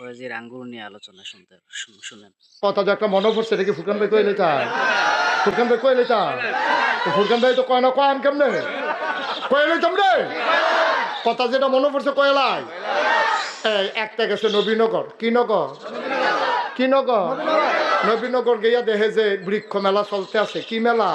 কলেজের আঙ্গুর নিয়ে আলোচনা শুনেন। কথা যে একটা মনে পড়ছে দেখি ফুরকান ভাই কইলে তা ফুরকান ভাই কইলে তা ফুরকান ভাই তো কয় না কয় আম কেমনে কইলে তোমরে কথা যেটা মনে পড়ছে কয়লাই এই একটা গেছে নবীনগর কি নগর কি নগর নবীনগর গিয়া দেখে যে বৃক্ষ মেলা চলতে আছে কি মেলা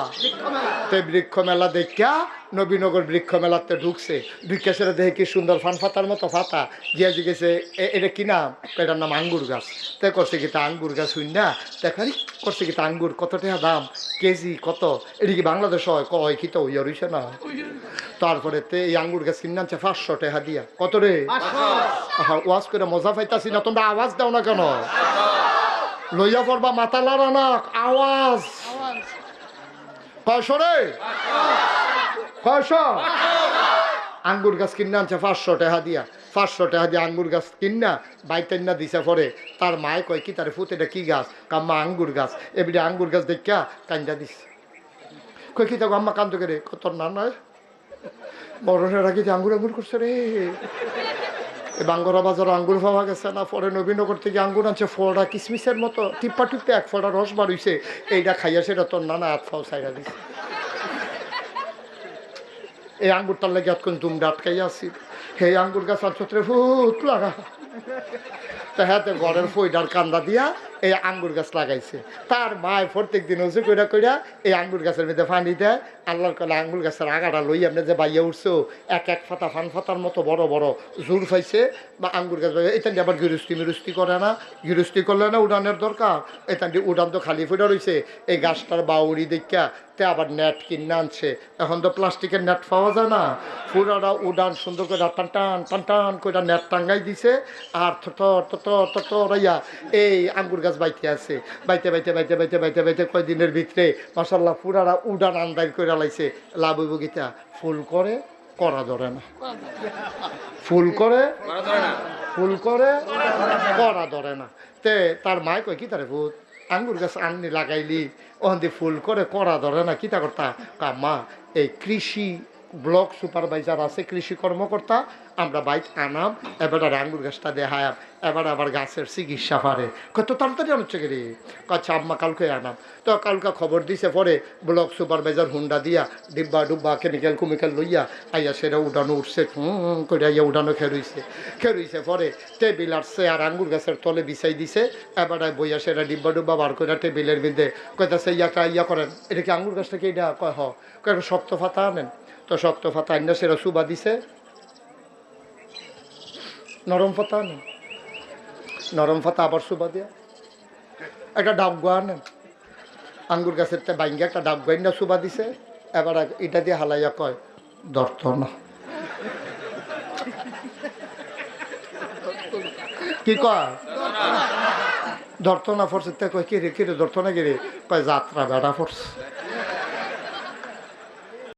তে বৃক্ষ মেলা দেখা নবীনগর বৃক্ষ মেলাতে ঢুকছে ঢুকে সেটা দেখে কি সুন্দর ফান ফাতার মতো ফাতা গিয়া জিজ্ঞেসে এটা কি নাম এটার নাম আঙ্গুর গাছ তে করছে কি তা আঙ্গুর গাছ হইন না দেখারি করছে কি তা আঙ্গুর কত টাকা দাম কেজি কত এটা কি বাংলাদেশ হয় কয় কি তো হইয়া রইছে না তারপরে তে এই আঙ্গুর গাছ কিনে আনছে 500 টাকা দিয়া কত রে ওয়াজ করে মজা পাইতাছি না তোমরা আওয়াজ দাও না কেন লইয়া পড়বা মাথা লড়া না আওয়াজ কয়শো রে কয়শো আঙ্গুর গাছ কিনে আনছে 500 টাকা দিয়া 500 টাকা দিয়ে আঙ্গুর গাছ কিনা বাইতেন না দিছে পরে তার মায় কয় কি তার ফুতেটা কি গাছ কাম্মা আঙ্গুর গাছ এবারে আঙ্গুর গাছ দেখা কান্দা দিছে কয় কি দেখো আম্মা কান্দ করে কত না নয় বড়রা রাখি আঙ্গুর আঙ্গুর করছে রে বাঙ্গরা বাজার আঙ্গুর পাওয়া গেছে না পরে নবীনগর থেকে আঙ্গুর আনছে ফলটা কিসমিসের মতো টিপ্পা টিপ্পে এক ফলটা রস বার হইছে এইটা খাইয়া সেটা তোর নানা হাত ফাও সাইডা দিছে এই আঙ্গুরটার লেগে এতক্ষণ দুমটা আটকাইয়া আসি হে আঙ্গুর গাছ আর চত্রে ভূত লাগা তা হ্যাঁ ঘরের ফইডার কান্দা দিয়া এই আঙ্গুর গাছ লাগাইছে তার মায় প্রত্যেক দিন উঁচু কইরা কইরা এই আঙ্গুর গাছের মধ্যে পানি দেয় আল্লাহর কলে আঙ্গুর গাছের আগাটা লই আপনি যে বাইয়া উঠছো এক এক ফাতা ফান ফাতার মতো বড় বড় জোর পাইছে বা আঙ্গুর গাছ এটা আবার গিরস্তি মিরস্তি করে না গিরস্তি করলে না উড়ানের দরকার এটা উড়ান তো খালি ফুটা রয়েছে এই গাছটার বাউরি দেখা তে আবার নেট কিনে আনছে এখন তো প্লাস্টিকের নেট পাওয়া যায় না পুরাটা উড়ান সুন্দর করে টান টান টান টান করে নেট টাঙ্গাই দিছে আর থরাইয়া এই আঙ্গুর গাছ বাইতে আছে বাইতে বাইতে বাইতে বাইতে বাইতে বাইতে কয়দিনের ভিতরে মাশাল্লাহ পুরারা উড়ান আন্দাজ করে লাইছে লাভ হইব গীতা ফুল করে করা ধরে না ফুল করে ফুল করে করা ধরে না তে তার মায় কয় কি তারে ভূত আঙ্গুর গাছ আননি লাগাইলি ওখান দিয়ে ফুল করে করা ধরে না কিতা করতা মা এই কৃষি ব্লক সুপারভাইজার আছে কৃষি কর্মকর্তা আমরা বাইক আনাম এবার আঙ্গুর গাছটা দেখায়াম এবার আবার গাছের চিকিৎসা পারে কত তাড়াতাড়ি আনছে রে আচ্ছা আম্মা কালকে আনাম তো কালকে খবর দিছে পরে ব্লক সুপারভাইজার হুন্ডা দিয়া ডিব্বা ডুব্বা কেমিক্যাল কুমিক্যাল লইয়া আইয়া সেটা উঠানো উঠছে করে আইয়া উঠানো খেরুইছে পরে টেবিল আসছে আর আঙ্গুর গাছের তলে বিছাই দিছে এবার বইয়া সেটা ডিব্বা ডুব্বা বার করে টেবিলের মধ্যে কইতাছে ইয়া করেন এটা কি আঙ্গুর গাছটা কি এটা কয় কয় শক্ত ফাতা আনেন তো শক্ত ফাতা আইনা সেটা সুবা দিছে নরম ফাতা আনেন নরম ফাতা আবার সুবা দিয়া একটা ডাবগা আনেন আঙ্গুর গাছের বাইঙ্গে একটা ডাবগা না সুবা দিছে এবার এটা দিয়ে হালাইয়া কয় ধরত না কি কয় ধরত না ফরছে কয় কিরে কিরে ধরত না কিরে কয় যাত্রা বেড়া ফরছে